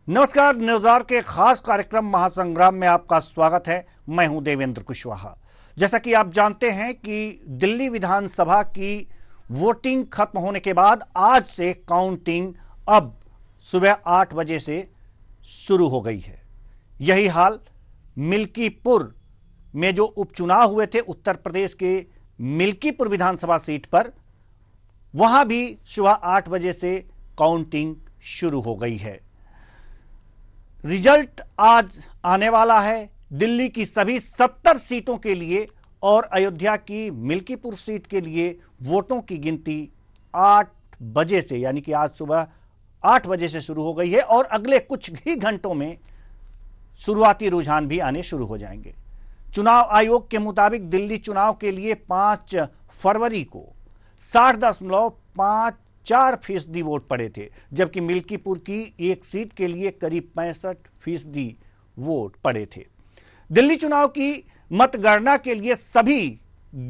नमस्कार। न्यूज़ार के खास कार्यक्रम महासंग्राम में आपका स्वागत है। मैं हूं देवेंद्र कुशवाहा। जैसा कि आप जानते हैं कि दिल्ली विधानसभा की वोटिंग खत्म होने के बाद आज से काउंटिंग अब सुबह 8 बजे से शुरू हो गई है। यही हाल मिल्कीपुर में जो उपचुनाव हुए थे उत्तर प्रदेश के मिल्कीपुर विधानसभा सीट पर, वहां भी सुबह 8 बजे से काउंटिंग शुरू हो गई है। रिजल्ट आज आने वाला है दिल्ली की सभी 70 सीटों के लिए और अयोध्या की मिल्कीपुर सीट के लिए वोटों की गिनती 8 बजे से, यानी कि आज सुबह 8 बजे से शुरू हो गई है और अगले कुछ ही घंटों में शुरुआती रुझान भी आने शुरू हो जाएंगे। चुनाव आयोग के मुताबिक दिल्ली चुनाव के लिए 5 फरवरी को 60.54% वोट पड़े थे, जबकि मिल्कीपुर की एक सीट के लिए करीब 65% वोट पड़े थे। दिल्ली चुनाव की मतगणना के लिए सभी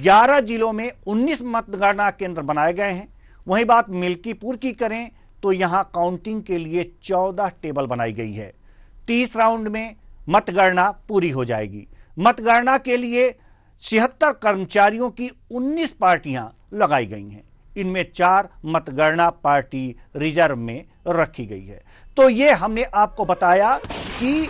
11 जिलों में 19 मतगणना केंद्र बनाए गए हैं। वहीं बात मिल्कीपुर की करें तो यहां काउंटिंग के लिए 14 टेबल बनाई गई है। 30 राउंड में मतगणना पूरी हो जाएगी। मतगणना के लिए 76 कर्मचारियों की 19 पार्टियां लगाई गई हैं। इनमें 4 मतगणना पार्टी रिजर्व में रखी गई है। तो ये हमने आपको बताया कि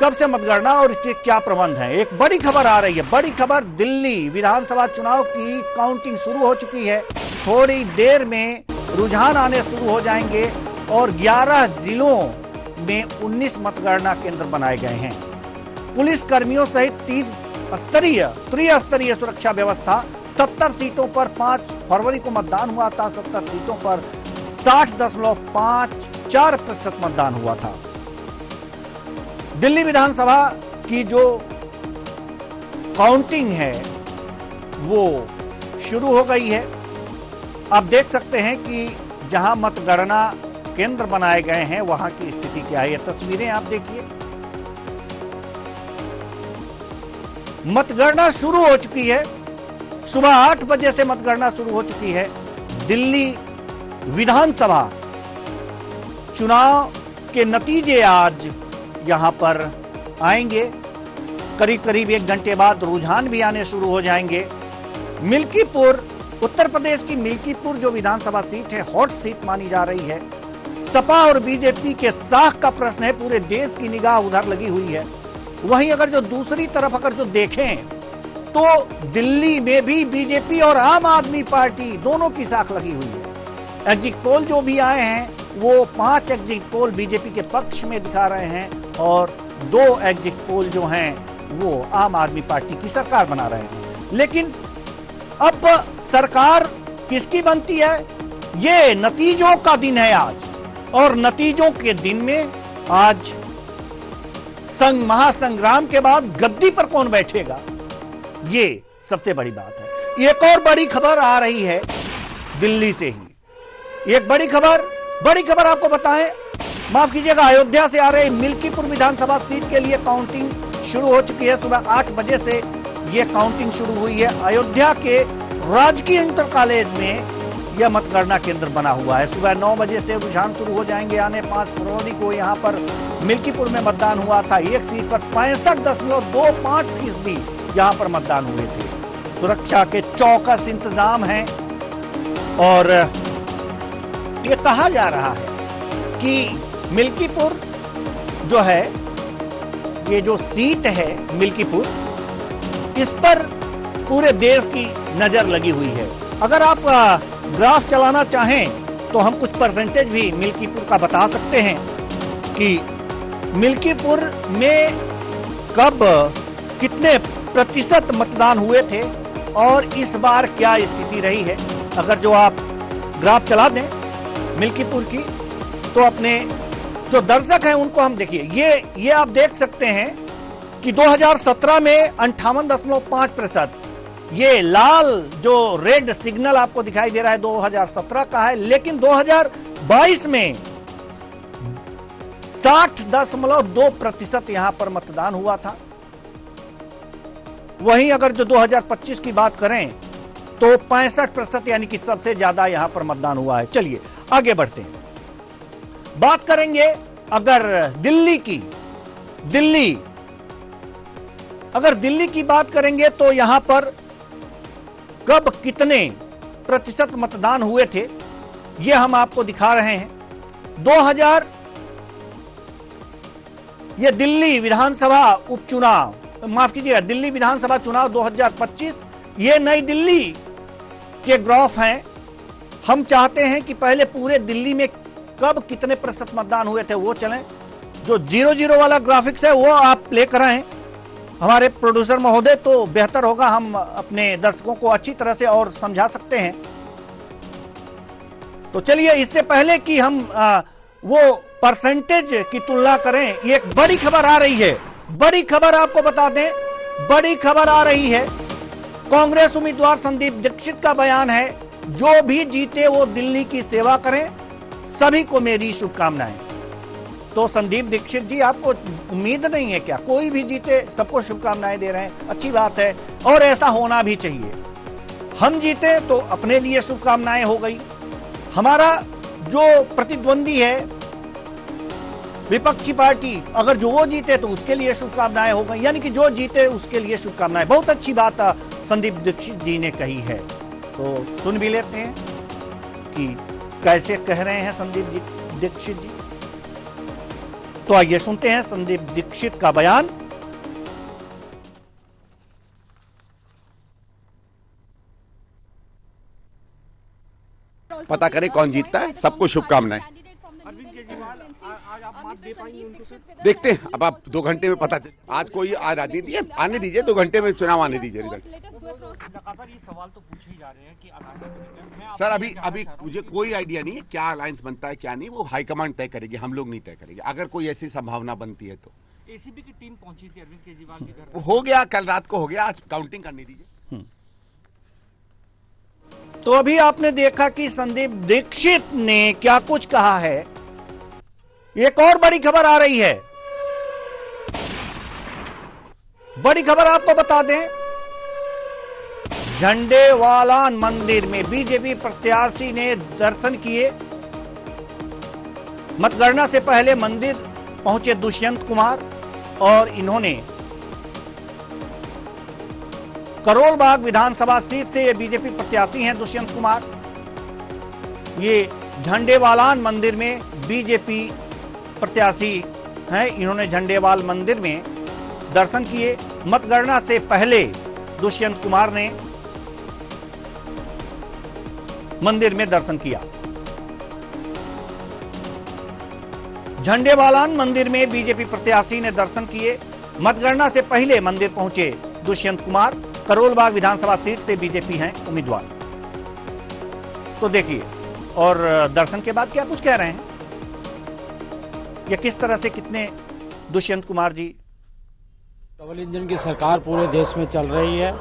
कब से मतगणना और इसके क्या प्रबंध हैं। एक बड़ी खबर आ रही है, बड़ी खबर, दिल्ली विधानसभा चुनाव की काउंटिंग शुरू हो चुकी है। थोड़ी देर में रुझान आने शुरू हो जाएंगे और 11 जिलों में 19 मतगणना केंद्र बनाए गए हैं। पुलिस कर्मियों सहित त्रिस्तरीय सुरक्षा व्यवस्था। 70 सीटों पर 5 फरवरी को मतदान हुआ था। 70 सीटों पर 60.54% मतदान हुआ था। दिल्ली विधानसभा की जो काउंटिंग है वो शुरू हो गई है। आप देख सकते हैं कि जहां मतगणना केंद्र बनाए गए हैं वहां की स्थिति क्या है। ये तस्वीरें आप देखिए। मतगणना शुरू हो चुकी है। सुबह 8 बजे से मतगणना शुरू हो चुकी है। दिल्ली विधानसभा चुनाव के नतीजे आज यहां पर आएंगे। करीब करीब 1 घंटे बाद रुझान भी आने शुरू हो जाएंगे। मिल्कीपुर, उत्तर प्रदेश की मिल्कीपुर जो विधानसभा सीट है, हॉट सीट मानी जा रही है। सपा और बीजेपी के साख का प्रश्न है। पूरे देश की निगाह उधर लगी हुई है। वहीं अगर जो दूसरी तरफ अगर जो देखें तो दिल्ली में भी बीजेपी और आम आदमी पार्टी दोनों की साख लगी हुई है। एग्जिट पोल जो भी आए हैं वो 5 एग्जिट पोल बीजेपी के पक्ष में दिखा रहे हैं और 2 एग्जिट पोल जो हैं वो आम आदमी पार्टी की सरकार बना रहे हैं। लेकिन अब सरकार किसकी बनती है, ये नतीजों का दिन है आज। और नतीजों के दिन में आज महासंग्राम के बाद गद्दी पर कौन बैठेगा, ये सबसे बड़ी बात है। एक और बड़ी खबर आ रही है दिल्ली से ही। एक बड़ी खबर आपको बताएं, माफ कीजिएगा, अयोध्या से आ रही मिल्कीपुर विधानसभा सीट के लिए काउंटिंग शुरू हो चुकी है। सुबह 8 बजे से यह काउंटिंग शुरू हुई है। अयोध्या के राजकीय इंटर कॉलेज में यह मतगणना केंद्र बना हुआ है। सुबह 9 बजे से रुझान शुरू हो जाएंगे आने। 5 फरवरी को यहां पर मिल्कीपुर में मतदान हुआ था। एक सीट पर 65.25% यहां पर मतदान हुए थे। सुरक्षा के चौकस इंतजाम हैं और ये कहा जा रहा है कि मिल्कीपुर जो है, ये जो सीट है मिल्कीपुर, इस पर पूरे देश की नजर लगी हुई है। अगर आप ग्राफ चलाना चाहें तो हम कुछ परसेंटेज भी मिल्कीपुर का बता सकते हैं कि मिल्कीपुर में कब कितने प्रतिशत मतदान हुए थे और इस बार क्या स्थिति रही है। अगर जो आप ग्राफ चला दें मिल्कीपुर की तो अपने जो दर्शक हैं उनको हम देखिए, ये आप देख सकते हैं कि 2017 में 58.5%, ये लाल जो रेड सिग्नल आपको दिखाई दे रहा है 2017 का है। लेकिन 2022 में 60.2% यहां पर मतदान हुआ था। वहीं अगर जो 2025 की बात करें तो 65%, यानी कि सबसे ज्यादा यहां पर मतदान हुआ है। चलिए आगे बढ़ते हैं। बात करेंगे अगर दिल्ली की बात करेंगे तो यहां पर कब कितने प्रतिशत मतदान हुए थे यह हम आपको दिखा रहे हैं। 2000 ये दिल्ली विधानसभा उपचुनाव, माफ कीजिएगा, दिल्ली विधानसभा चुनाव 2025, ये नई दिल्ली के ग्राफ हैं। हम चाहते हैं कि पहले पूरे दिल्ली में कब कितने प्रतिशत मतदान हुए थे वो चलें। जो 00 वाला ग्राफिक्स है वो आप प्ले कराएं हमारे प्रोड्यूसर महोदय, तो बेहतर होगा, हम अपने दर्शकों को अच्छी तरह से और समझा सकते हैं। तो चलिए, इससे पहले कि हम वो परसेंटेज की तुलना करें, ये एक बड़ी खबर आ रही है। बड़ी खबर आपको बता दें, बड़ी खबर आ रही है। कांग्रेस उम्मीदवार संदीप दीक्षित का बयान है, जो भी जीते वो दिल्ली की सेवा करें, सभी को मेरी शुभकामनाएं। तो संदीप दीक्षित जी, आपको उम्मीद नहीं है क्या? कोई भी जीते सबको शुभकामनाएं दे रहे हैं, अच्छी बात है और ऐसा होना भी चाहिए। हम जीते तो अपने लिए शुभकामनाएं हो गई, हमारा जो प्रतिद्वंदी है विपक्षी पार्टी, अगर जो वो जीते तो उसके लिए शुभकामनाएं हो गई, यानी कि जो जीते उसके लिए शुभकामनाएं। बहुत अच्छी बात संदीप दीक्षित जी ने कही है, तो सुन भी लेते हैं कि कैसे कह रहे हैं संदीप दीक्षित जी। तो आइए सुनते हैं संदीप दीक्षित का बयान। पता करें कौन जीतता है, सबको शुभकामनाएं। देखते हैं, अब आप 2 घंटे में पता चले। आज कोई राजनीति है, आने दीजिए, 2 घंटे में चुनाव आने दीजिए रिजल्ट। लगातार ये सवाल तो पूछे ही जा रहे हैं कि सर अभी मुझे कोई आइडिया नहीं है क्या अलायंस बनता है क्या नहीं, वो हाईकमांड तय करेगी, हम लोग नहीं तय करेंगे। अगर कोई ऐसी संभावना बनती है तो एसीबी की टीम पहुंची थी अरविंद केजरीवाल के घर, हो गया, कल रात को हो गया, आज काउंटिंग करने दीजिए। तो अभी आपने देखा कि संदीप दीक्षित ने क्या कुछ कहा है। एक और बड़ी खबर आ रही है, बड़ी खबर आपको बता दें, झंडेवालान मंदिर में बीजेपी प्रत्याशी ने दर्शन किए। मतगणना से पहले मंदिर पहुंचे दुष्यंत कुमार और इन्होंने करोल बाग विधानसभा सीट से, ये बीजेपी प्रत्याशी हैं दुष्यंत कुमार, ये झंडेवालान मंदिर में बीजेपी प्रत्याशी हैं। इन्होंने झंडेवाल मंदिर में दर्शन किए। मतगणना से पहले दुष्यंत कुमार ने मंदिर में दर्शन किया। झंडेवालान मंदिर में बीजेपी प्रत्याशी ने दर्शन किए। मतगणना से पहले मंदिर पहुंचे दुष्यंत कुमार, करोल बाग विधानसभा सीट से बीजेपी हैं उम्मीदवार। तो देखिए, और दर्शन के बाद क्या कुछ कह रहे हैं, या किस तरह से कितने दुष्यंत कुमार जी। डबल इंजन की सरकार पूरे देश में चल रही है,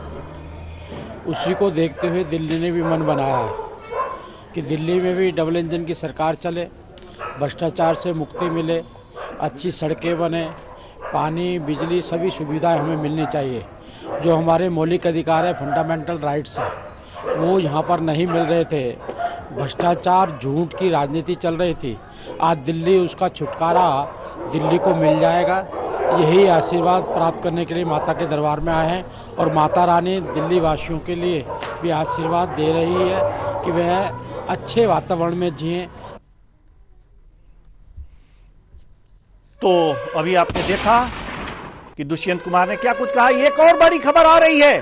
उसी को देखते हुए दिल्ली ने भी मन बनाया है कि दिल्ली में भी डबल इंजन की सरकार चले, भ्रष्टाचार से मुक्ति मिले, अच्छी सड़कें बने, पानी बिजली सभी सुविधाएं हमें मिलनी चाहिए। जो हमारे मौलिक अधिकार है, फंडामेंटल राइट्स है, वो यहाँ पर नहीं मिल रहे थे। भ्रष्टाचार झूठ की राजनीति चल रही थी। आज दिल्ली, उसका छुटकारा दिल्ली को मिल जाएगा। यही आशीर्वाद प्राप्त करने के लिए माता के दरबार में आए हैं और माता रानी दिल्ली वासियों के लिए भी आशीर्वाद दे रही है कि वह अच्छे वातावरण में जिएं। तो अभी आपने देखा कि दुष्यंत कुमार ने क्या कुछ कहा। एक और बड़ी खबर आ रही है,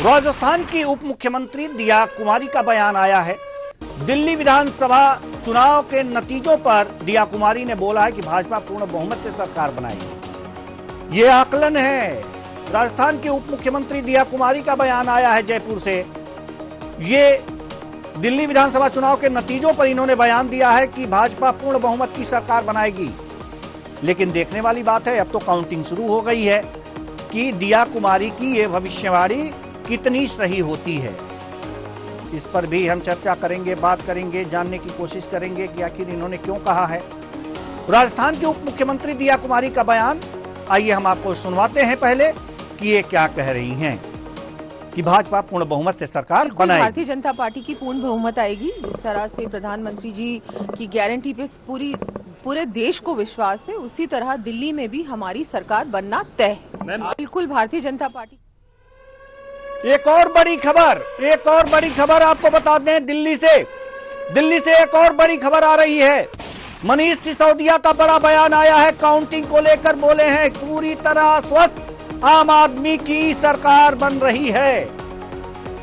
राजस्थान की उप मुख्यमंत्री दिया कुमारी का बयान आया है। दिल्ली विधानसभा चुनाव के नतीजों पर दिया कुमारी ने बोला है कि भाजपा पूर्ण बहुमत से सरकार बनाएगी। यह आकलन है, राजस्थान के उप मुख्यमंत्री दिया कुमारी का बयान आया है जयपुर से। ये दिल्ली विधानसभा चुनाव के नतीजों पर इन्होंने बयान दिया है कि भाजपा पूर्ण बहुमत की सरकार बनाएगी। लेकिन देखने वाली बात है, अब तो काउंटिंग शुरू हो गई है कि दिया कुमारी की यह भविष्यवाणी कितनी सही होती है। इस पर भी हम चर्चा करेंगे, बात करेंगे, जानने की कोशिश करेंगे कि आखिर इन्होंने क्यों कहा है। राजस्थान के उप मुख्यमंत्री दिया कुमारी का बयान आइए हम आपको सुनवाते हैं पहले कि ये क्या कह रही हैं कि भाजपा पूर्ण बहुमत से सरकार बनाएगी। भारतीय जनता पार्टी की पूर्ण बहुमत आएगी। जिस तरह से प्रधानमंत्री जी की गारंटी पे पूरी पूरे देश को विश्वास है, उसी तरह दिल्ली में भी हमारी सरकार बनना तय है। बिल्कुल भारतीय जनता पार्टी। एक और बड़ी खबर आपको बता दें, दिल्ली से एक और बड़ी खबर आ रही है। मनीष सिसोदिया का बड़ा बयान आया है, काउंटिंग को लेकर बोले हैं पूरी तरह स्वस्थ आम आदमी की सरकार बन रही है।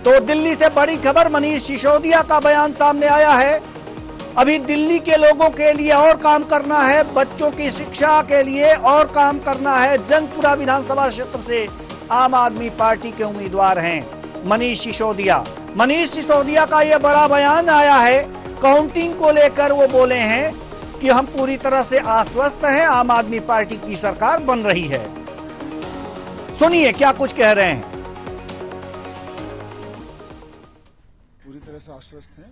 तो दिल्ली से बड़ी खबर, मनीष सिसोदिया का बयान सामने आया है। अभी दिल्ली के लोगों के लिए और काम करना है, बच्चों की शिक्षा के लिए और काम करना है। जंगपुरा विधानसभा क्षेत्र से आम आदमी पार्टी के उम्मीदवार हैं मनीष सिसोदिया का यह बड़ा बयान आया है। काउंटिंग को लेकर वो बोले हैं कि हम पूरी तरह से आश्वस्त हैं, आम आदमी पार्टी की सरकार बन रही है। सुनिए क्या कुछ कह रहे हैं। पूरी तरह से आश्वस्त हैं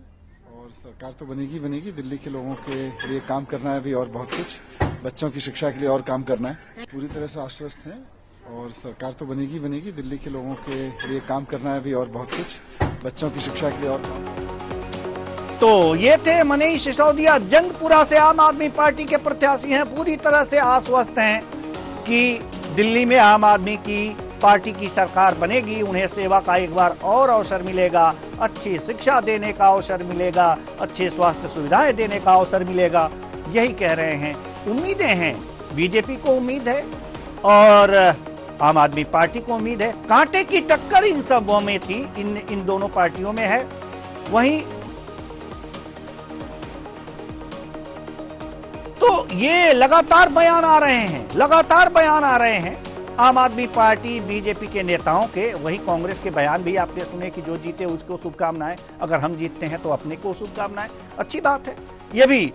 और सरकार तो बनेगी। दिल्ली के लोगों के लिए काम करना है अभी और बहुत कुछ, बच्चों की शिक्षा के लिए और काम करना है। पूरी तरह से आश्वस्त हैं और सरकार तो बनेगी। दिल्ली के लोगों के लिए काम करना है अभी और बहुत कुछ, बच्चों की शिक्षा के लिए और काम। तो ये थे मनीष सिसोदिया, जंगपुरा से आम आदमी पार्टी के प्रत्याशी हैं। पूरी तरह से आश्वस्त हैं कि दिल्ली में आम आदमी की पार्टी की सरकार बनेगी, उन्हें सेवा का एक बार और अवसर मिलेगा, अच्छी शिक्षा देने का अवसर मिलेगा, अच्छे स्वास्थ्य सुविधाएं देने का अवसर मिलेगा, यही कह रहे हैं। उम्मीदें हैं, बीजेपी को उम्मीद है और आम आदमी पार्टी को उम्मीद है। कांटे की टक्कर इन सबों में थी, इन दोनों पार्टियों में है। वहीं तो ये लगातार बयान आ रहे हैं आम आदमी पार्टी बीजेपी के नेताओं के। वही कांग्रेस के बयान भी आपने सुने कि जो जीते उसको शुभकामनाएं, अगर हम जीतते हैं तो अपने को शुभकामनाएं। अच्छी बात है ये भी।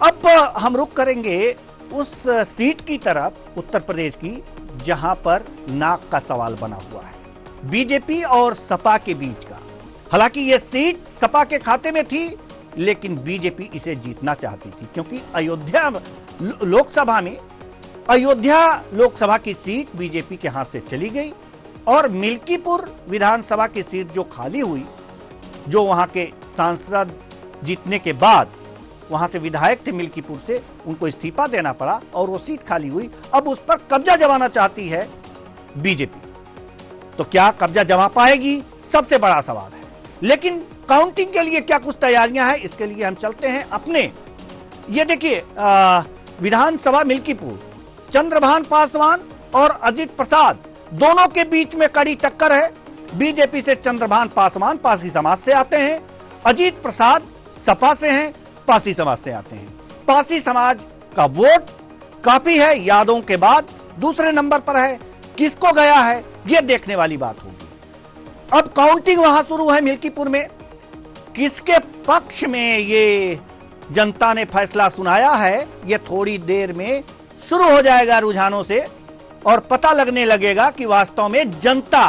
अब हम रुख करेंगे उस सीट की तरफ, उत्तर प्रदेश की, जहां पर नाक का सवाल बना हुआ है बीजेपी और सपा के बीच का। हालांकि यह सीट सपा के खाते में थी, लेकिन बीजेपी इसे जीतना चाहती थी, क्योंकि अयोध्या लोकसभा की सीट बीजेपी के हाथ से चली गई और मिल्कीपुर विधानसभा की सीट जो खाली हुई, जो वहां के सांसद जीतने के बाद वहां से विधायक थे मिल्कीपुर से, उनको इस्तीफा देना पड़ा और वो सीट खाली हुई। अब उस पर कब्जा जमाना चाहती है बीजेपी। तो क्या कब्जा जमा पाएगी, सबसे बड़ा सवाल है। लेकिन काउंटिंग के लिए क्या कुछ तैयारियां हैं, इसके लिए हम चलते हैं अपने। ये देखिए, विधानसभा मिल्कीपुर, चंद्रभान पासवान और अजित प्रसाद दोनों के बीच में कड़ी टक्कर है। बीजेपी से चंद्रभान पासवान पासी समाज से आते हैं, अजित प्रसाद सपा से हैं, पासी समाज से आते हैं। पासी समाज का वोट काफी है, यादों के बाद दूसरे नंबर पर है। किसको गया है यह देखने वाली बात होगी। अब काउंटिंग वहां शुरू है मिल्कीपुर में। किसके पक्ष में ये जनता ने फैसला सुनाया है, यह थोड़ी देर में शुरू हो जाएगा रुझानों से और पता लगने लगेगा कि वास्तव में जनता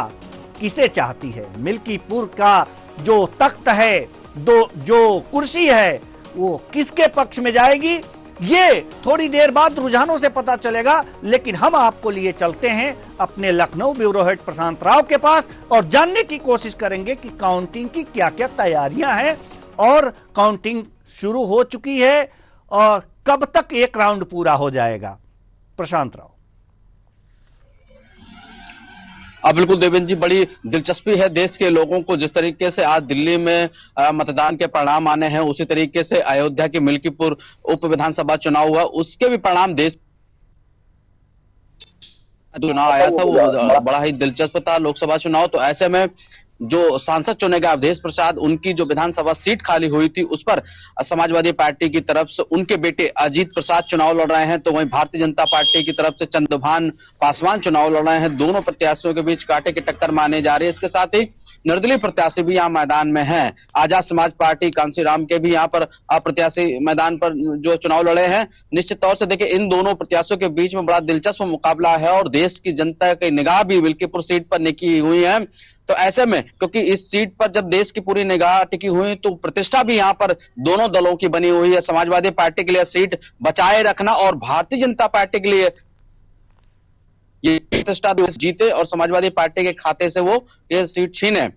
किसे चाहती है। मिल्कीपुर का जो तख्त है, जो कुर्सी है, वो किसके पक्ष में जाएगी, ये थोड़ी देर बाद रुझानों से पता चलेगा। लेकिन हम आपको लिए चलते हैं अपने लखनऊ ब्यूरो हेड प्रशांत राव के पास और जानने की कोशिश करेंगे कि काउंटिंग की क्या क्या तैयारियां हैं और काउंटिंग शुरू हो चुकी है और कब तक एक राउंड पूरा हो जाएगा। प्रशांत राव। बिल्कुल देवेंद्र जी, बड़ी दिलचस्पी है देश के लोगों को। जिस तरीके से आज दिल्ली में मतदान के परिणाम आने हैं, उसी तरीके से अयोध्या के मिल्कीपुर उप विधानसभा चुनाव हुआ, उसके भी परिणाम देश चुनाव आया था वो बड़ा ही दिलचस्प था, लोकसभा चुनाव। तो ऐसे में जो सांसद चुने गए अवधेश प्रसाद, उनकी जो विधानसभा सीट खाली हुई थी उस पर समाजवादी पार्टी की तरफ से उनके बेटे अजीत प्रसाद चुनाव लड़ रहे हैं, तो वहीं भारतीय जनता पार्टी की तरफ से चंद्रभान पासवान चुनाव लड़ रहे हैं। दोनों प्रत्याशियों के बीच कांटे की टक्कर माने जा रही है। इसके साथ ही निर्दलीय प्रत्याशी भी यहाँ मैदान में हैं। आजाद समाज पार्टी कांसीराम के भी यहाँ पर प्रत्याशी मैदान पर जो चुनाव लड़े हैं। निश्चित तौर से देखिए, इन दोनों प्रत्याशियों के बीच में बड़ा दिलचस्प मुकाबला है और देश की जनता की निगाह भी मिल्कीपुर सीट पर टिकी हुई है। तो ऐसे में क्योंकि इस सीट पर जब देश की पूरी निगाह टिकी हुई, तो प्रतिष्ठा भी यहाँ पर दोनों दलों की बनी हुई है। समाजवादी पार्टी के लिए सीट बचाए रखना और भारतीय जनता पार्टी के लिए ये प्रतिष्ठा जीते और समाजवादी पार्टी के खाते से वो ये सीट छीने।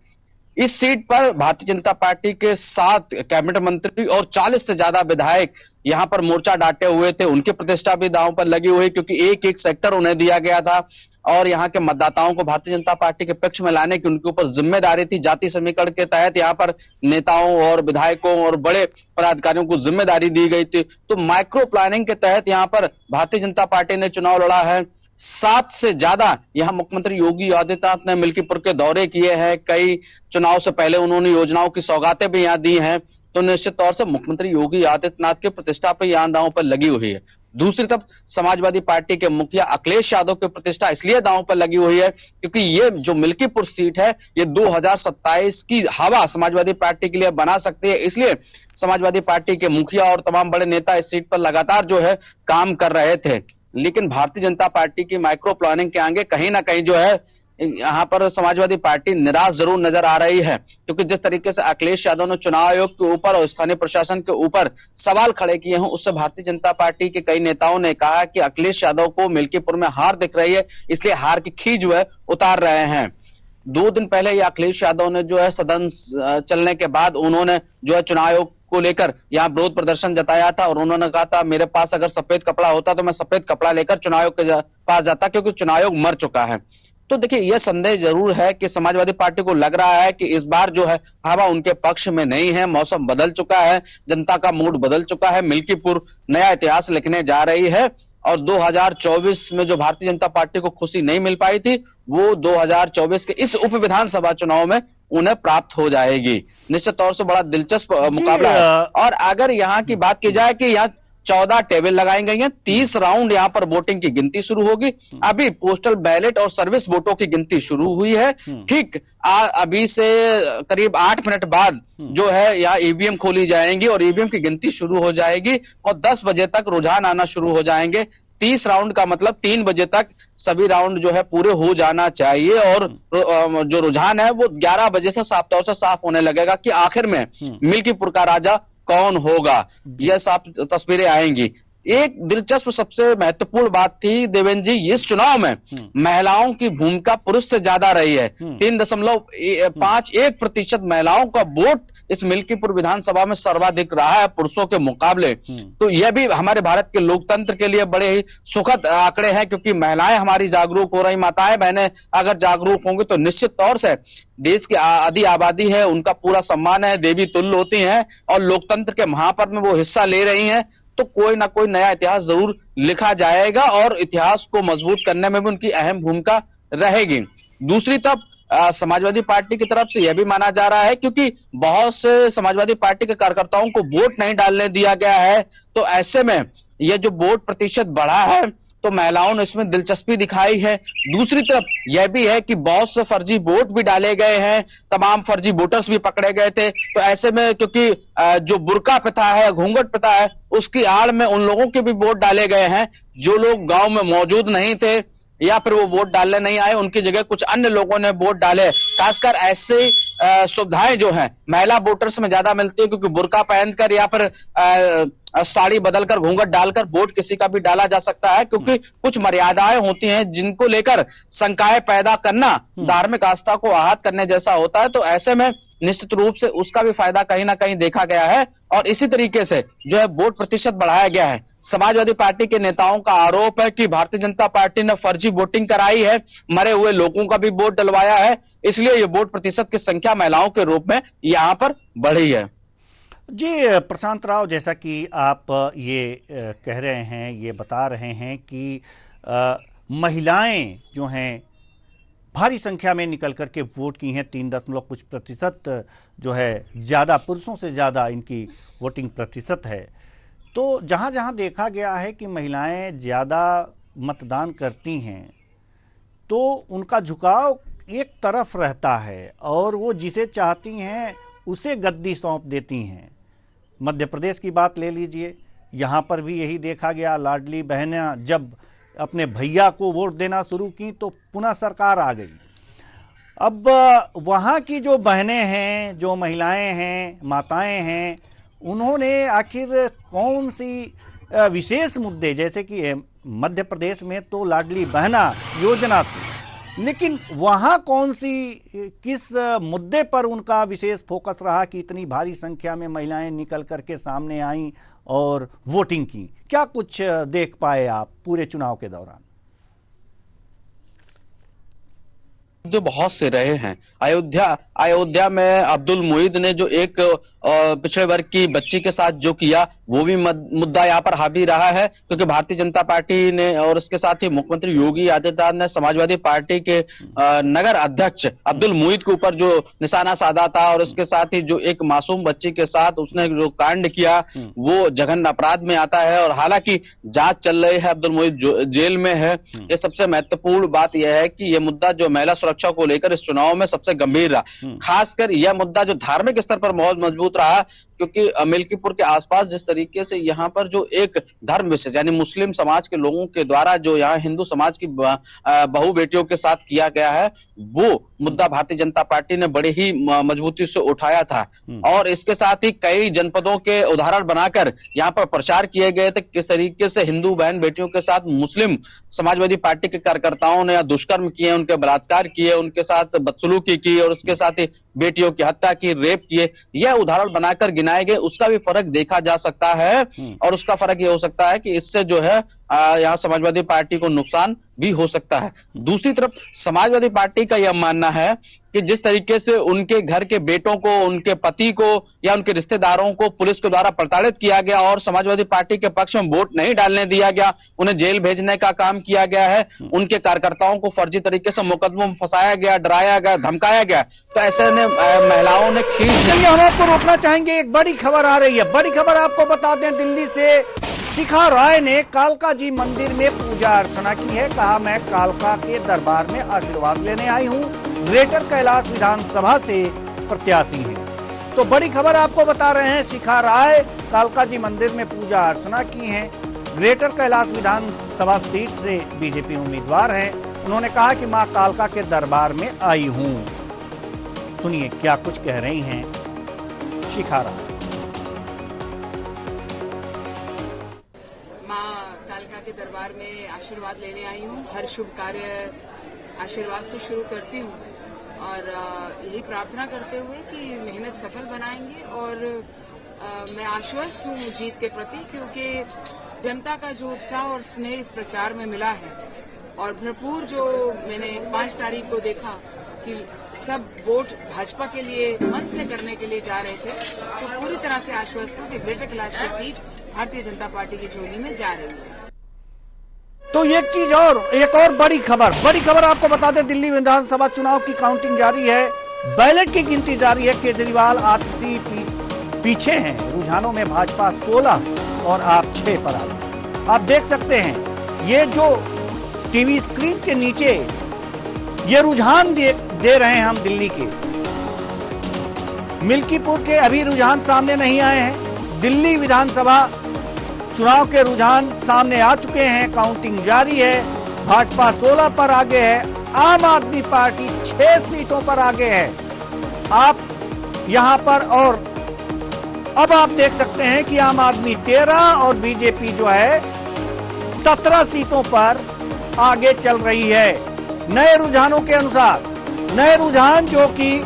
इस सीट पर भारतीय जनता पार्टी के 7 कैबिनेट मंत्री और 40 से ज्यादा विधायक यहाँ पर मोर्चा डांटे हुए थे, उनकी प्रतिष्ठा भी दांव पर लगी हुई, क्योंकि एक एक सेक्टर उन्हें दिया गया था और यहाँ के मतदाताओं को भारतीय जनता पार्टी के पक्ष में लाने की उनके ऊपर जिम्मेदारी थी। जाति समीकरण के तहत यहाँ पर नेताओं और विधायकों और बड़े पदाधिकारियों को जिम्मेदारी दी गई थी। तो माइक्रो प्लानिंग के तहत यहाँ पर भारतीय जनता पार्टी ने चुनाव लड़ा है। 7 से ज्यादा यहाँ मुख्यमंत्री योगी आदित्यनाथ ने मिल्कीपुर के दौरे किए हैं। कई चुनाव से पहले उन्होंने योजनाओं की सौगातें भी यहाँ दी हैं। तो निश्चित तौर से मुख्यमंत्री योगी आदित्यनाथ की प्रतिष्ठा पर यहाँ दांव पर लगी हुई है। दूसरी तरफ समाजवादी पार्टी के मुखिया अखिलेश यादव की प्रतिष्ठा इसलिए दांव पर लगी हुई है क्योंकि ये जो मिल्कीपुर सीट है ये 2027 की हवा समाजवादी पार्टी के लिए बना सकती है। इसलिए समाजवादी पार्टी के मुखिया और तमाम बड़े नेता इस सीट पर लगातार जो है काम कर रहे थे। लेकिन भारतीय जनता पार्टी की माइक्रो प्लानिंग के आगे कहीं ना कहीं जो है यहाँ पर समाजवादी पार्टी निराश जरूर नजर आ रही है, क्योंकि जिस तरीके से अखिलेश यादव ने चुनाव आयोग के ऊपर और स्थानीय प्रशासन के ऊपर सवाल खड़े किए हैं, उससे भारतीय जनता पार्टी के कई नेताओं ने कहा कि अखिलेश यादव को मिल्कीपुर में हार दिख रही है, इसलिए हार की खींच जो है उतार रहे हैं। 2 दिन पहले ये अखिलेश यादव ने जो है सदन चलने के बाद उन्होंने जो है चुनाव आयोग को लेकर यहाँ विरोध प्रदर्शन जताया था और उन्होंने कहा था मेरे पास अगर सफेद कपड़ा होता तो मैं सफेद कपड़ा लेकर चुनाव आयोग के पास जाता, क्योंकि चुनाव आयोग मर चुका है। तो देखिए यह संदेह जरूर है कि समाजवादी पार्टी को लग रहा है कि इस बार जो है हवा उनके पक्ष में नहीं है, मौसम बदल चुका है, जनता का मूड बदल चुका है, मिल्कीपुर नया इतिहास लिखने जा रही है और 2024 में जो भारतीय जनता पार्टी को खुशी नहीं मिल पाई थी वो 2024 के इस उप विधानसभा चुनाव में उन्हें प्राप्त हो जाएगी। निश्चित तौर से बड़ा दिलचस्प मुकाबला है। और अगर यहाँ की बात की जाए कि यहाँ 14 टेबल लगाई गई हैं, 30 राउंड यहाँ पर वोटिंग की गिनती शुरू होगी। अभी पोस्टल बैलेट और सर्विस वोटों की गिनती शुरू हुई है। ठीक अभी से करीब 8 मिनट बाद जो है यहाँ ईवीएम खोली जाएंगी और ईवीएम की गिनती शुरू हो जाएगी और 10 बजे तक रुझान आना शुरू हो जाएंगे। 30 राउंड का मतलब 3 बजे तक सभी राउंड जो है पूरे हो जाना चाहिए और जो रुझान है वो 11 बजे से साफ तौर से साफ होने लगेगा कि आखिर में मिल्कीपुर का राजा कौन होगा, यह साफ तस्वीरें आएंगी। एक दिलचस्प सबसे महत्वपूर्ण बात थी देवेंद्र जी, इस चुनाव में महिलाओं की भूमिका पुरुष से ज्यादा रही है। 3.51% महिलाओं का वोट इस मिल्कीपुर विधानसभा में सर्वाधिक रहा है पुरुषों के मुकाबले। तो यह भी हमारे भारत के लोकतंत्र के लिए बड़े ही सुखद आंकड़े हैं, क्योंकि महिलाएं हमारी जागरूक हो रही, माताएं बहनें अगर जागरूक होंगी तो निश्चित तौर से देश की आधी आबादी है उनका पूरा सम्मान है, देवी तुल्य होती हैं और लोकतंत्र के महापर्व में वो हिस्सा ले रही हैं। तो कोई ना कोई नया इतिहास जरूर लिखा जाएगा और इतिहास को मजबूत करने में भी उनकी अहम भूमिका रहेगी। दूसरी तरफ समाजवादी पार्टी की तरफ से यह भी माना जा रहा है, क्योंकि बहुत से समाजवादी पार्टी के कार्यकर्ताओं को वोट नहीं डालने दिया गया है, तो ऐसे में यह जो वोट प्रतिशत बढ़ा है तो महिलाओं ने इसमें दिलचस्पी दिखाई है। दूसरी तरफ यह भी है कि बहुत से फर्जी वोट भी डाले गए हैं, तमाम फर्जी वोटर्स भी पकड़े गए थे। तो ऐसे में क्योंकि जो बुर्का प्रथा है, घूंघट प्रथा है, उसकी आड़ में उन लोगों के भी वोट डाले गए हैं जो लोग गांव में मौजूद नहीं थे या फिर वो वोट डालने नहीं आए, उनकी जगह कुछ अन्य लोगों ने वोट डाले। खासकर ऐसे सुविधाएं जो हैं महिला वोटर्स में ज्यादा मिलती है, क्योंकि बुर्का पहनकर या फिर साड़ी बदलकर घूंघट डालकर वोट किसी का भी डाला जा सकता है, क्योंकि कुछ मर्यादाएं होती हैं जिनको लेकर शंकाएं पैदा करना धार्मिक आस्था को आहत करने जैसा होता है। तो ऐसे में निश्चित रूप से उसका भी फायदा कहीं ना कहीं देखा गया है और इसी तरीके से जो है वोट प्रतिशत बढ़ाया गया है। समाजवादी पार्टी के नेताओं का आरोप है कि भारतीय जनता पार्टी ने फर्जी वोटिंग कराई है, मरे हुए लोगों का भी वोट डलवाया है, इसलिए ये वोट प्रतिशत की संख्या महिलाओं के रूप में यहाँ पर बढ़ी है। जी प्रशांत राव, जैसा कि आप ये कह रहे हैं, ये बता रहे हैं कि महिलाएं जो हैं भारी संख्या में निकल करके वोट की हैं, 3% जो है ज़्यादा, पुरुषों से ज़्यादा इनकी वोटिंग प्रतिशत है। तो जहाँ जहाँ देखा गया है कि महिलाएं ज़्यादा मतदान करती हैं तो उनका झुकाव एक तरफ रहता है और वो जिसे चाहती हैं उसे गद्दी सौंप देती हैं। मध्य प्रदेश की बात ले लीजिए, यहाँ पर भी यही देखा गया। लाडली बहनें जब अपने भैया को वोट देना शुरू की तो पुनः सरकार आ गई। अब वहाँ की जो बहनें हैं, जो महिलाएं हैं, माताएं हैं, उन्होंने आखिर कौन सी विशेष मुद्दे, जैसे कि मध्य प्रदेश में तो लाडली बहना योजना थी, लेकिन वहाँ कौन सी, किस मुद्दे पर उनका विशेष फोकस रहा कि इतनी भारी संख्या में महिलाएं निकल करके सामने आईं और वोटिंग की। क्या कुछ देख पाए आप पूरे चुनाव के दौरान? जो बहुत से रहे हैं। अयोध्या में अब्दुल मुईद ने जो एक पिछड़े वर्ग की बच्ची के साथ जो किया, वो भी मुद्दा यहाँ पर हावी रहा है, क्योंकि भारतीय जनता पार्टी ने और उसके साथ ही मुख्यमंत्री योगी आदित्यनाथ ने समाजवादी पार्टी के नगर अध्यक्ष अब्दुल मुईद के ऊपर जो निशाना साधा था, और उसके साथ ही जो एक मासूम बच्ची के साथ उसने जो कांड किया वो जघन्य अपराध में आता है। और हालांकि जांच चल रही है, अब्दुल मुईद जेल में है। ये सबसे महत्वपूर्ण बात यह है कि यह मुद्दा जो महिला सुरक्षा को लेकर इस चुनाव में सबसे गंभीर रहा। खासकर यह मुद्दा जो धार्मिक स्तर पर बहुत मजबूत रहा, क्योंकि मिल्कीपुर के आसपास जिस तरीके से यहाँ पर जो एक धर्म विशेष यानी मुस्लिम समाज के लोगों के द्वारा जो यहाँ हिंदू समाज की बहू बेटियों के साथ किया गया है, वो मुद्दा भारतीय जनता पार्टी ने बड़े ही मजबूती से उठाया था। और इसके साथ ही कई जनपदों के उदाहरण बनाकर यहाँ पर प्रचार किए गए थे, किस तरीके से हिंदू बहन बेटियों के साथ मुस्लिम समाजवादी पार्टी के कार्यकर्ताओं ने दुष्कर्म किए, उनके बलात्कार किए, उनके साथ बदसलूकी की, और उसके साथ ही बेटियों की हत्या की, रेप किए। यह उदाहरण बनाकर गिनाए गए। उसका भी फर्क देखा जा सकता है, और उसका फर्क यह हो सकता है कि इससे जो है यहाँ समाजवादी पार्टी को नुकसान भी हो सकता है। दूसरी तरफ समाजवादी पार्टी का यह मानना है कि जिस तरीके से उनके घर के बेटों को, उनके पति को या उनके रिश्तेदारों को पुलिस के द्वारा प्रताड़ित किया गया और समाजवादी पार्टी के पक्ष में वोट नहीं डालने दिया गया, उन्हें जेल भेजने का काम किया गया है, उनके कार्यकर्ताओं को फर्जी तरीके से मुकदमों में फंसाया गया, डराया गया, धमकाया गया, तो ऐसे में महिलाओं ने चलिए हम आपको रोकना चाहेंगे। एक बड़ी खबर आ रही है, बड़ी खबर आपको बता दें, दिल्ली से शिखा राय ने कालका जी मंदिर में पूजा अर्चना की है। कहा, मैं कालका के दरबार में आशीर्वाद लेने आई हूं। ग्रेटर कैलाश विधानसभा से प्रत्याशी है। तो बड़ी खबर आपको बता रहे हैं, शिखा राय कालका जी मंदिर में पूजा अर्चना की है। ग्रेटर कैलाश विधानसभा सीट से बीजेपी उम्मीदवार हैं। उन्होंने कहा कि मां कालका के दरबार में आई हूं। सुनिए क्या कुछ कह रही हैं शिखा राय। कालका के दरबार में आशीर्वाद लेने आई हूँ। हर शुभ कार्य आशीर्वाद से शुरू करती हूँ, और यही प्रार्थना करते हुए कि मेहनत सफल बनाएंगे। और मैं आश्वस्त हूँ जीत के प्रति, क्योंकि जनता का जो उत्साह और स्नेह इस प्रचार में मिला है, और भरपूर जो मैंने 5 तारीख को देखा कि सब वोट भाजपा के लिए मन से करने के लिए जा रहे थे, तो पूरी तरह से आश्वस्त हूँ कि ग्रेटर कैलाश की सीट भारतीय जनता पार्टी की झोली में जा रही है। तो एक और बड़ी खबर आपको बता दें, दिल्ली विधानसभा चुनाव की काउंटिंग जारी है, बैलेट की गिनती जारी है। केजरीवाल 8 सीट पीछे हैं। रुझानों में भाजपा 16 और आप 6 पर आ गए। आप देख सकते हैं ये जो टीवी स्क्रीन के नीचे ये रुझान दे रहे हैं हम दिल्ली के। मिल्कीपुर के अभी रुझान सामने नहीं आए हैं। दिल्ली विधानसभा चुनाव के रुझान सामने आ चुके हैं। काउंटिंग जारी है। भाजपा 16 पर आगे है, आम आदमी पार्टी 6 सीटों पर आगे है। आप यहां पर और अब आप देख सकते हैं कि आम आदमी 13 और बीजेपी जो है 17 सीटों पर आगे चल रही है। नए रुझानों के अनुसार, नए रुझान जो कि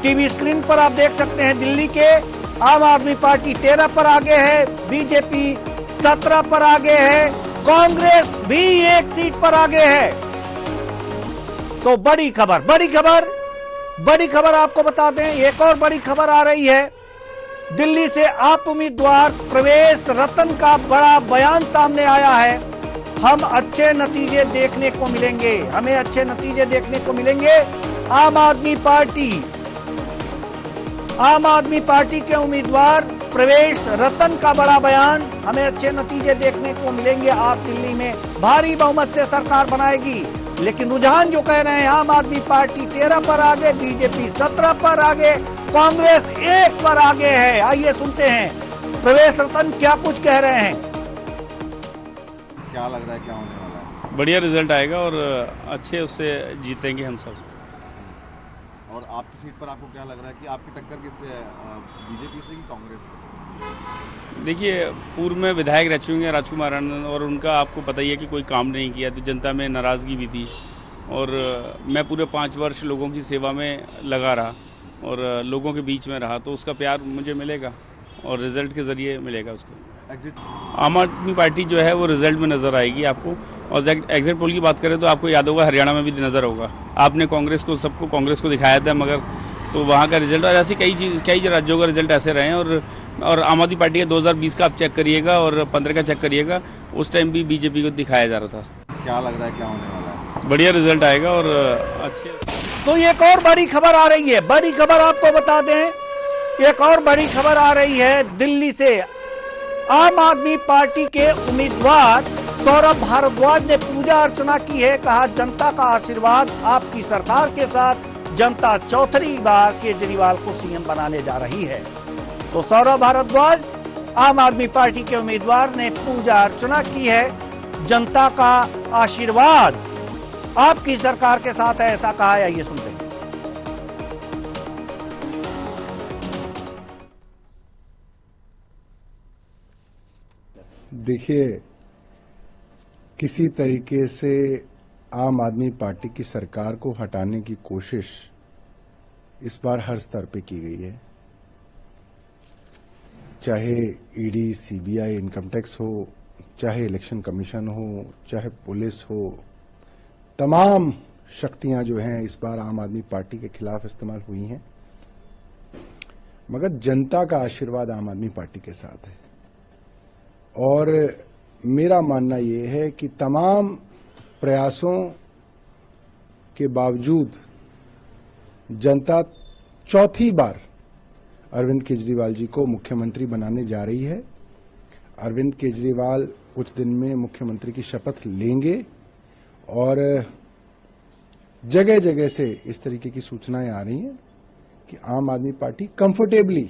टीवी स्क्रीन पर आप देख सकते हैं, दिल्ली के आम आदमी पार्टी 13 पर आगे है, बीजेपी 17 पर आगे है, कांग्रेस भी 1 सीट पर आगे है। तो बड़ी खबर आपको बता दें, एक और बड़ी खबर आ रही है। दिल्ली से आप उम्मीदवार प्रवेश रतन का बड़ा बयान सामने आया है। हम अच्छे नतीजे देखने को मिलेंगे, हमें अच्छे नतीजे देखने को मिलेंगे। आम आदमी पार्टी के उम्मीदवार प्रवेश रतन का बड़ा बयान, हमें अच्छे नतीजे देखने को मिलेंगे। आप दिल्ली में भारी बहुमत से सरकार बनाएगी। लेकिन रुझान जो कह रहे हैं, आम आदमी पार्टी 13 पर आगे, बीजेपी 17 पर आगे, कांग्रेस 1 पर आगे है। आइए सुनते हैं प्रवेश रतन क्या कुछ कह रहे हैं। क्या लग रहा है, क्या होने वाला है? बढ़िया रिजल्ट आएगा और अच्छे उससे जीतेंगे हम सब। और आपकी सीट पर आपको क्या लग रहा है कि आपकी टक्कर किससे है, बीजेपी से कि कांग्रेस से? देखिए, पूर्व में विधायक रह चुके हैं राजकुमार आनंद, और उनका आपको पता ही है कि कोई काम नहीं किया, तो जनता में नाराज़गी भी थी। और मैं पूरे 5 वर्ष लोगों की सेवा में लगा रहा और लोगों के बीच में रहा, तो उसका प्यार मुझे मिलेगा। और रिजल्ट के जरिए मिलेगा उसको। आम आदमी पार्टी जो है वो रिजल्ट में नजर आएगी आपको। और एग्जिट पोल की बात करें तो आपको याद होगा हरियाणा में भी नजर होगा, आपने सबको कांग्रेस को दिखाया था, मगर तो वहाँ का रिजल्ट और ऐसी कई राज्यों का रिजल्ट ऐसे रहे हैं। और आम आदमी पार्टी का 2020 का आप चेक करिएगा और 15 का चेक करिएगा, उस टाइम भी बीजेपी को दिखाया जा रहा था। क्या लग रहा है क्या होने वाला है? बढ़िया रिजल्ट आएगा और अच्छे। तो एक और बड़ी खबर आ रही है, बड़ी खबर आपको बता दें, एक और बड़ी खबर आ रही है दिल्ली से। आम आदमी पार्टी के उम्मीदवार सौरभ भारद्वाज ने पूजा अर्चना की है। कहा जनता का आशीर्वाद आपकी सरकार के साथ, जनता चौथी बार केजरीवाल को सीएम बनाने जा रही है। तो सौरभ भारद्वाज आम आदमी पार्टी के उम्मीदवार ने पूजा अर्चना की है। जनता का आशीर्वाद आपकी सरकार के साथ है, ऐसा कहा है। ये सुनते हैं। देखिए, किसी तरीके से आम आदमी पार्टी की सरकार को हटाने की कोशिश इस बार हर स्तर पे की गई है, चाहे ईडी, सीबीआई, इनकम टैक्स हो, चाहे इलेक्शन कमीशन हो, चाहे पुलिस हो। तमाम शक्तियां जो हैं इस बार आम आदमी पार्टी के खिलाफ इस्तेमाल हुई हैं, मगर जनता का आशीर्वाद आम आदमी पार्टी के साथ है। और मेरा मानना यह है कि तमाम प्रयासों के बावजूद जनता चौथी बार अरविंद केजरीवाल जी को मुख्यमंत्री बनाने जा रही है। अरविंद केजरीवाल कुछ दिन में मुख्यमंत्री की शपथ लेंगे और जगह जगह से इस तरीके की सूचनाएं आ रही हैं कि आम आदमी पार्टी कंफर्टेबली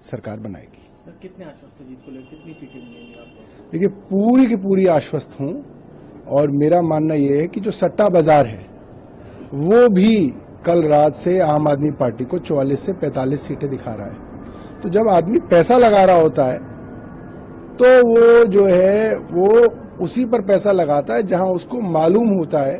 सरकार बनाएगी। कितने आश्वस्त जीत को लेकर कितनी सीटें मिलेंगी आपको? देखिए, पूरी की पूरी आश्वस्त हूं और मेरा मानना यह है कि जो सट्टा बाजार है वो भी कल रात से आम आदमी पार्टी को 44 से 45 सीटें दिखा रहा है। तो जब आदमी पैसा लगा रहा होता है तो वो जो है वो उसी पर पैसा लगाता है जहां उसको मालूम होता है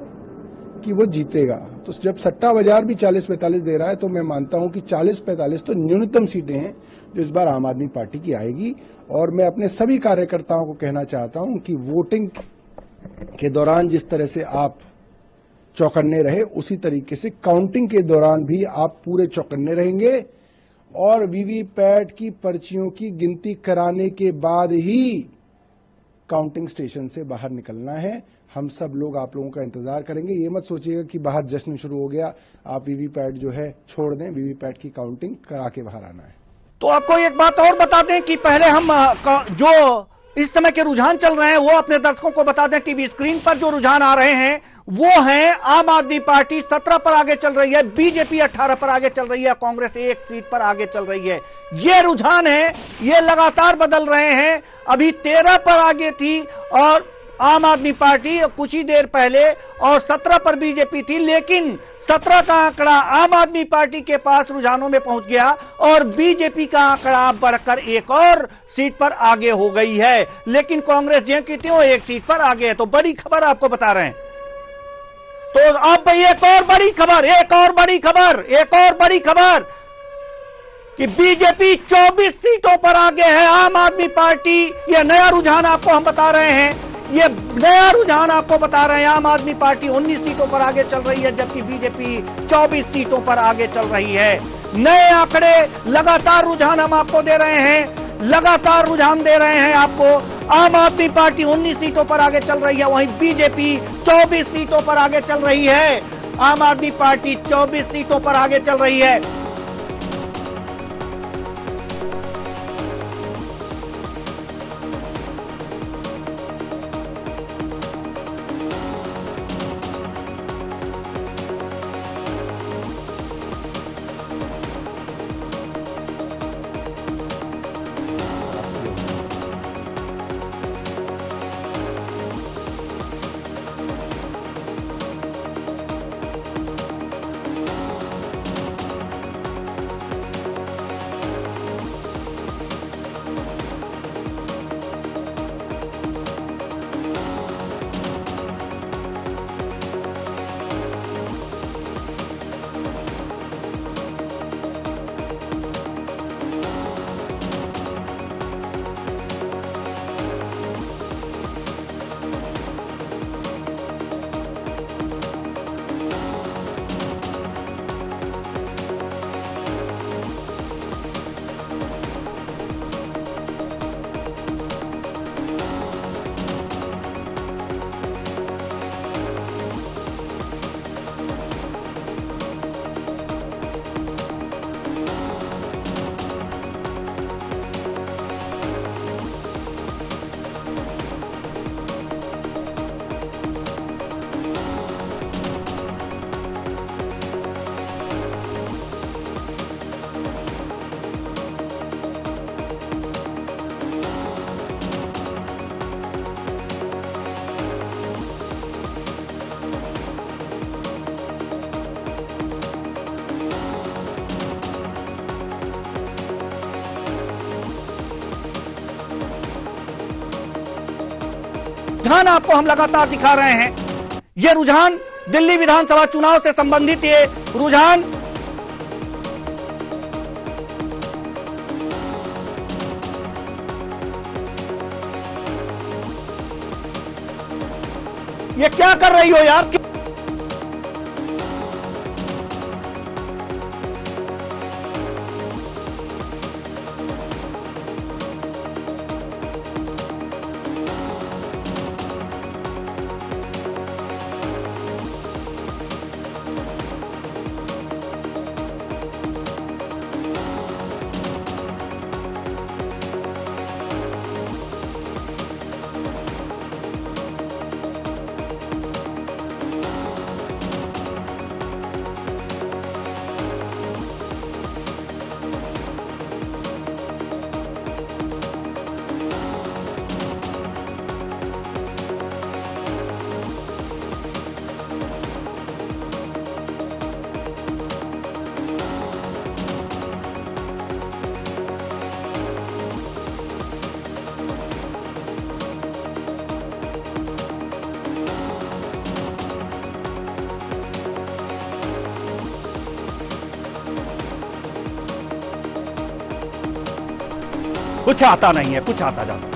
कि वो जीतेगा। तो जब सट्टा बाजार भी 40-45 दे रहा है तो मैं मानता हूं कि 40-45 तो न्यूनतम सीटें हैं जो इस बार आम आदमी पार्टी की आएगी। और मैं अपने सभी कार्यकर्ताओं को कहना चाहता हूं कि वोटिंग के दौरान जिस तरह से आप चौकन्ने रहे, उसी तरीके से काउंटिंग के दौरान भी आप पूरे चौकन्ने रहेंगे और वीवीपैट की पर्चियों की गिनती कराने के बाद ही काउंटिंग स्टेशन से बाहर निकलना है। हम सब लोग आप लोगों का इंतजार करेंगे। ये मत सोचिएगा कि बाहर जश्न शुरू हो गया, आप वीवीपैट जो है छोड़ दें, वीवीपैट की काउंटिंग करा के बाहर आना है। तो आपको एक बात और बता दें कि पहले हम जो इस समय के रुझान चल रहे हैं वो अपने दर्शकों को बता दें। टीवी स्क्रीन पर जो रुझान आ रहे हैं वो हैं आम आदमी पार्टी 17 पर आगे चल रही है, बीजेपी 18 पर आगे चल रही है, कांग्रेस 1 सीट पर आगे चल रही है। ये रुझान है, ये लगातार बदल रहे हैं। अभी 13 पर आगे थी और आम आदमी पार्टी कुछ ही देर पहले, और 17 पर बीजेपी थी, लेकिन 17 का आंकड़ा आम आदमी पार्टी के पास रुझानों में पहुंच गया और बीजेपी का आंकड़ा बढ़कर 1 और सीट पर आगे हो गई है। लेकिन कांग्रेस जो की थी वो 1 सीट पर आगे है। तो बड़ी खबर आपको बता रहे हैं। तो अब एक और बड़ी खबर कि बीजेपी 24 सीटों पर आगे है, आम आदमी पार्टी, यह नया रुझान आपको हम बता रहे हैं, ये नया रुझान आपको बता रहे हैं। आम आदमी पार्टी 19 सीटों पर आगे चल रही है जबकि बीजेपी 24 सीटों पर आगे चल रही है। नए आंकड़े, लगातार रुझान हम आपको दे रहे हैं, लगातार रुझान दे रहे हैं आपको। आम आदमी पार्टी 19 सीटों पर आगे चल रही है, वहीं बीजेपी 24 सीटों पर आगे चल रही है। आम आदमी पार्टी 24 सीटों पर आगे चल रही है। रुझान आपको हम लगातार दिखा रहे हैं। ये रुझान दिल्ली विधानसभा चुनाव से संबंधित ये रुझान ये क्या कर रही हो यार? कुछ आता नहीं है, कुछ आता जाता।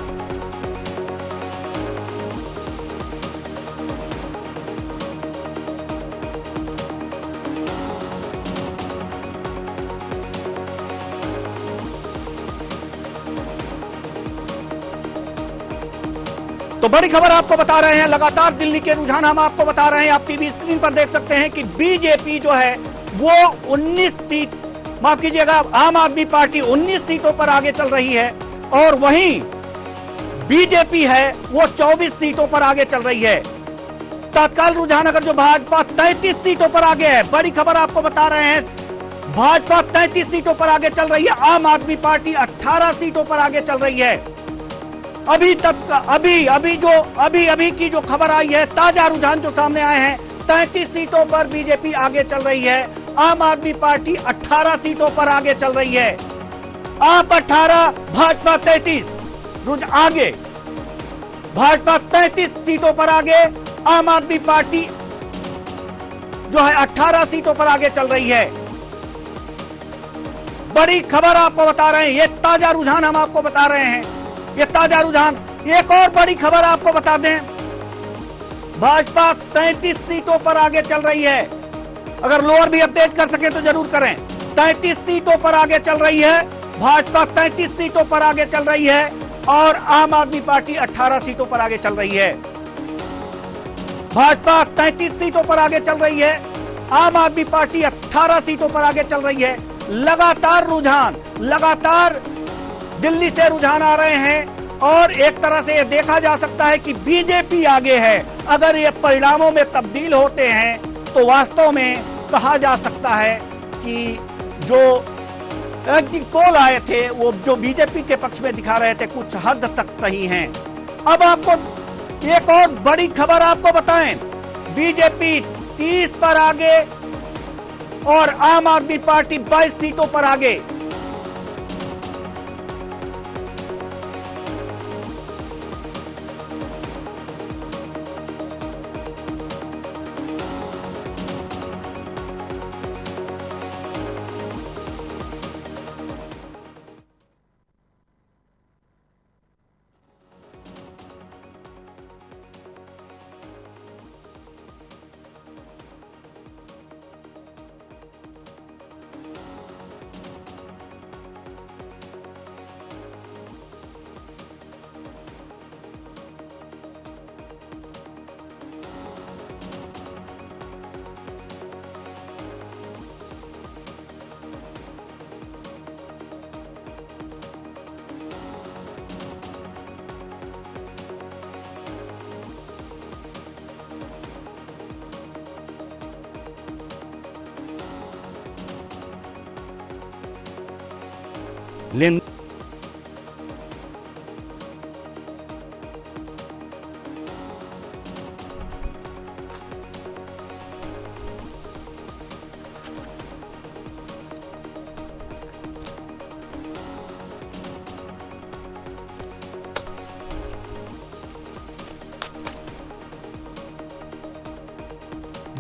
तो बड़ी खबर आपको बता रहे हैं, लगातार दिल्ली के रुझान हम आपको बता रहे हैं। आप टीवी स्क्रीन पर देख सकते हैं कि बीजेपी जो है वो 19 सीट, माफ कीजिएगा, आम आदमी पार्टी 19 सीटों पर आगे चल रही है और वहीं बीजेपी है वो 24 सीटों पर आगे चल रही है। तत्काल रुझान अगर जो भाजपा 33 सीटों पर आगे है, बड़ी खबर आपको बता रहे हैं, भाजपा 33 सीटों पर आगे चल रही है, आम आदमी पार्टी 18 सीटों पर आगे चल रही है। अभी तक अभी की जो खबर आई है, ताजा रुझान जो सामने आए हैं, 33 सीटों पर बीजेपी आगे चल रही है, आम आदमी पार्टी 18 सीटों पर आगे चल रही है। आप 18, भाजपा 33 आगे, भाजपा 33 सीटों पर आगे, आम आदमी पार्टी जो है 18 सीटों पर आगे चल रही है। बड़ी खबर आपको बता रहे हैं, ये ताजा रुझान हम आपको बता रहे हैं, ये ताजा रुझान। एक और बड़ी खबर आपको बता दें, भाजपा 33 सीटों पर आगे चल रही है। अगर लोअर भी अपडेट कर सके तो जरूर करें। 33 सीटों पर आगे चल रही है, भाजपा 33 सीटों पर आगे चल रही है और आम आदमी पार्टी 18 सीटों पर आगे चल रही है। भाजपा 33 सीटों पर आगे चल रही है, आम आदमी पार्टी 18 सीटों पर आगे चल रही है। लगातार रुझान, लगातार दिल्ली से रुझान आ रहे हैं और एक तरह से यह देखा जा सकता है कि बीजेपी आगे है। अगर ये परिणामों में तब्दील होते हैं तो वास्तव में कहा जा सकता है कि जो एग्जिट पोल आए थे वो जो बीजेपी के पक्ष में दिखा रहे थे कुछ हद तक सही हैं। अब आपको एक और बड़ी खबर आपको बताएं, बीजेपी 30 पर आगे और आम आदमी पार्टी 22 सीटों पर आगे। लेन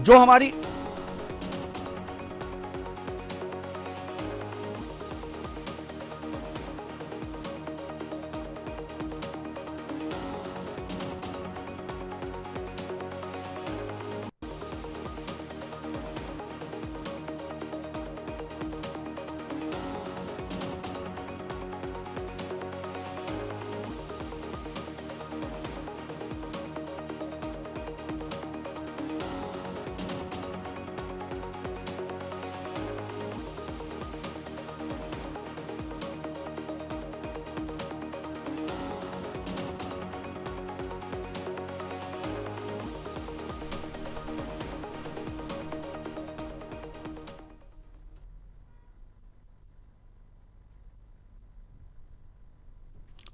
जो हमारी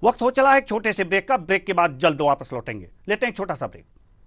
वक्त हो चला है एक छोटे से ब्रेक का। ब्रेक के बाद जल्द वापस लौटेंगे। लेते हैं एक छोटा सा ब्रेक।